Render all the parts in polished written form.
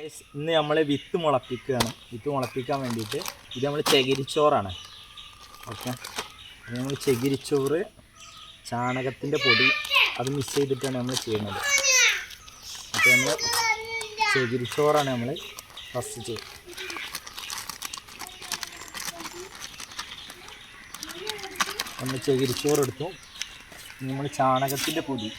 ഇന്ന് നമ്മൾ വിത്ത് മുളപ്പിക്കുകയാണ്. വിത്ത് മുളപ്പിക്കാൻ വേണ്ടിയിട്ട് ഇത് നമ്മൾ ചകിരിച്ചോറാണ്. ഓക്കെ, നമ്മൾ ചകിരിച്ചോറ് ചാണകത്തിൻ്റെ പൊടി അത് മിക്സ് ചെയ്തിട്ടാണ് നമ്മൾ ചെയ്യുന്നത്. അപ്പോൾ നമ്മൾ ചകിരിച്ചോറാണ് നമ്മൾ ഫസ്റ്റ് ചെയ്യുന്നത്. നമ്മൾ ചകിരിച്ചോറെടുത്തു. നമ്മൾ ചാണകത്തിൻ്റെ പൊടി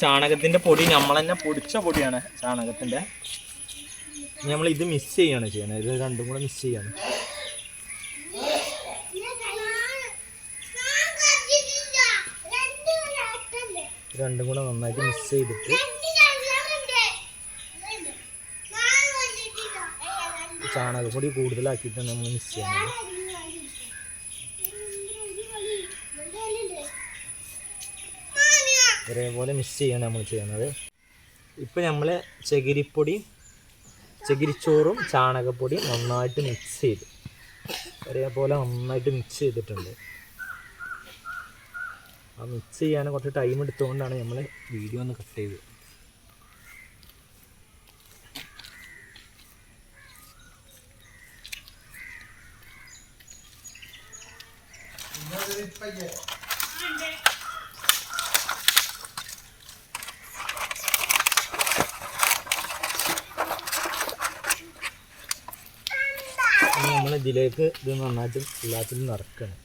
ചാണകത്തിൻ്റെ പൊടി നമ്മൾ തന്നെ പൊടിച്ച പൊടിയാണ് ചാണകത്തിൻ്റെ. നമ്മൾ ഇത് മിക്സ് ചെയ്യാണ് ചെയ്യുന്നത്. ഇത് രണ്ടും കൂടെ മിക്സ് ചെയ്യാണ്. രണ്ടും കൂടെ നന്നായിട്ട് മിക്സ് ചെയ്തിട്ട് ചാണകപ്പൊടി കൂടുതലാക്കിയിട്ടാണ് നമ്മൾ മിക്സ് ചെയ്യുന്നത്. ഒരേപോലെ മിക്സ് ചെയ്യാണ് നമ്മൾ ചെയ്യുന്നത്. ഇപ്പം നമ്മൾ ചകിരിച്ചോറും ചാണകപ്പൊടിയും നന്നായിട്ട് മിക്സ് ചെയ്തു. ഒരേപോലെ നന്നായിട്ട് മിക്സ് ചെയ്തിട്ടുണ്ട്. ആ മിക്സ് ചെയ്യാൻ കുറച്ച് ടൈം എടുത്തുകൊണ്ടാണ് നമ്മൾ വീഡിയോ ഒന്ന് കട്ട് ചെയ്തത്. നമ്മൾ ഇതിലേക്ക് ഇത് നന്നായിട്ട് എല്ലാത്തിലും നിറക്കണം.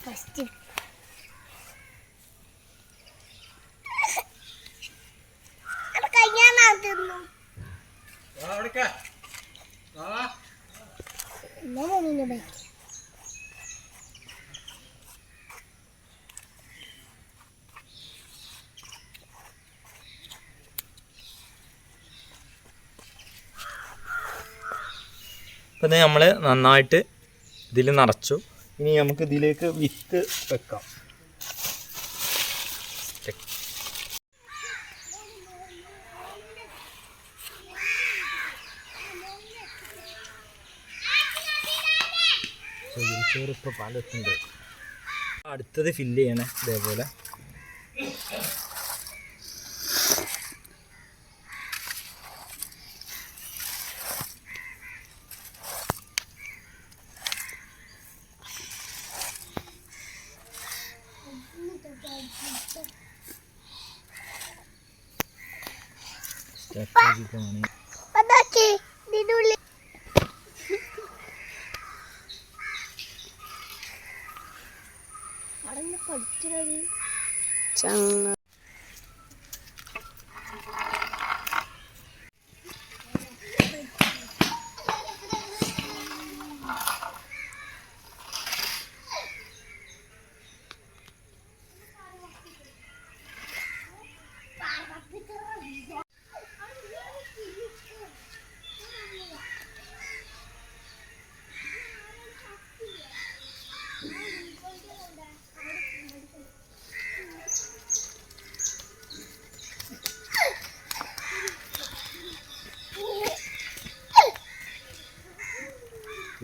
ഫസ്റ്റ് ഇപ്പം നമ്മൾ നന്നായിട്ട് ഇതിൽ നിറച്ചു. ഇനി നമുക്ക് ഇതിലേക്ക് വിത്ത് വെക്കാം. ചോറ് ഇപ്പോൾ പാലെത്തുണ്ട്. അടുത്തത് ഫില്ല് ചെയ്യണേ ഇതേപോലെ. ചങ്ങ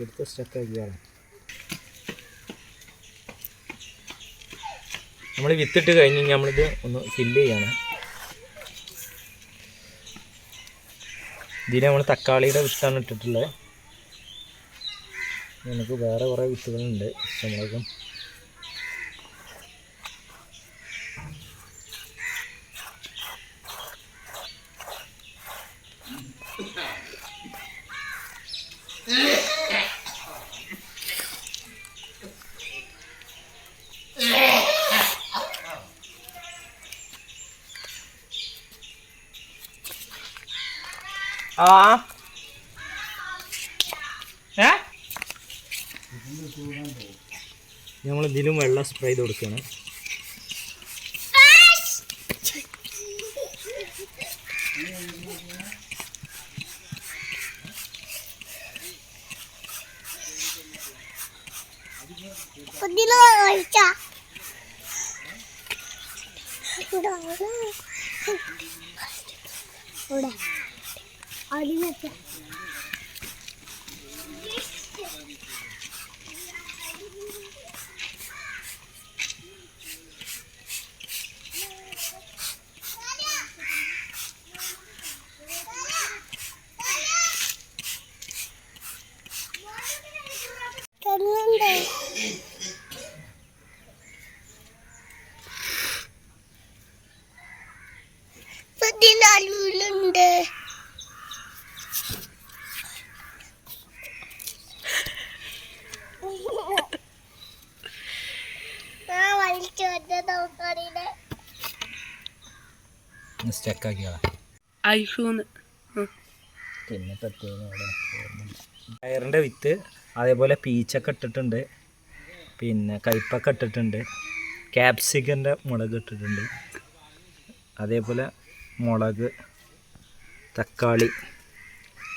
എടുത്ത് സ്റ്റക്കാക്കിയാണ്. നമ്മൾ വിത്തിട്ട് കഴിഞ്ഞ് നമ്മളിത് ഒന്ന് ഫില്ല് ചെയ്യാണ്. ഇതിൽ നമ്മൾ തക്കാളിയുടെ വിത്താണ് ഇട്ടിട്ടുള്ളത്. നമുക്ക് വേറെ കുറേ വിത്തുകളുണ്ട്. നമ്മൾക്ക് നമ്മൾ ഇതിലും വെള്ളം സ്പ്രേ ചെയ്ത് കൊടുക്കുകയാണ്. പിന്നെ പയറിൻ്റെ വിത്ത്, അതേപോലെ പീച്ചൊക്കെ ഇട്ടിട്ടുണ്ട്, പിന്നെ കയ്പൊക്കെ ഇട്ടിട്ടുണ്ട്, ക്യാപ്സിക്കൻ്റെ മുളക് ഇട്ടിട്ടുണ്ട്, അതേപോലെ മുളക്, തക്കാളി,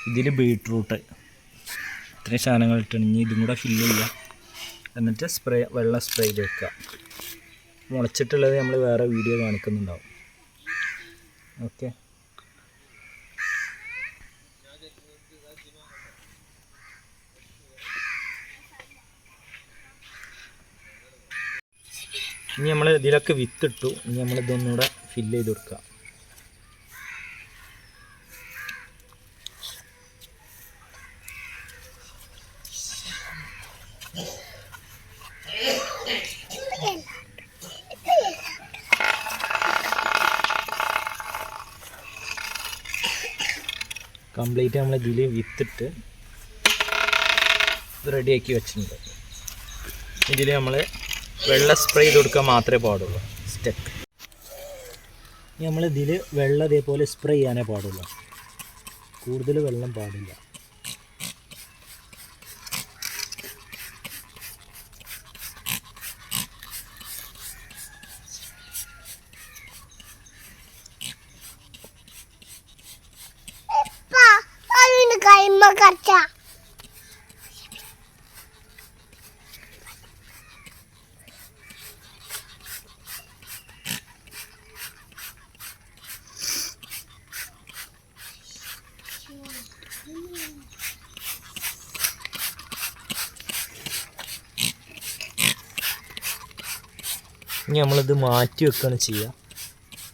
ഇതിൽ ബീട്രൂട്ട്, ഇത്രയും സാധനങ്ങൾ ഇട്ടിട്ടുണ്ട്. ഇനി ഇതും കൂടെ ഫില്ല് ചെയ്യുക, എന്നിട്ട് വെള്ളം സ്പ്രേ ചെയ്ത് വെക്കുക. മുളച്ചിട്ടുള്ളത് നമ്മൾ വേറെ വീഡിയോ കാണിക്കുന്നുണ്ടാവും. ഓക്കെ, ഇനി നമ്മൾ ഇതിലൊക്കെ വിത്തിട്ടു. ഇനി നമ്മളിതൊന്നുകൂടെ ഫില്ല് ചെയ്ത് കൊടുക്കുക. കംപ്ലീറ്റ് നമ്മൾ ഇതിൽ വിത്തിട്ട് റെഡിയാക്കി വെച്ചിട്ടുണ്ട്. ഇതിൽ നമ്മൾ വെള്ളം സ്പ്രേ ചെയ്ത് കൊടുക്കാൻ മാത്രമേ പാടുള്ളൂ. സ്റ്റെപ്പ് നമ്മൾ ഇതിൽ വെള്ളം ഇതേപോലെ സ്പ്രേ ചെയ്യാനേ പാടുള്ളൂ, കൂടുതൽ വെള്ളം പാടില്ല. ഇനി നമ്മളിത് മാറ്റി വെക്കുകയാണ് ചെയ്യുക.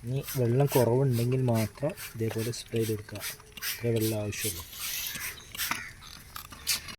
ഇനി വെള്ളം കുറവുണ്ടെങ്കിൽ മാത്രം ഇതേപോലെ സ്പ്രേ ചെയ്ത് കൊടുക്കുക. ഇത്രേ വെള്ളം ആവശ്യമുള്ളൂ.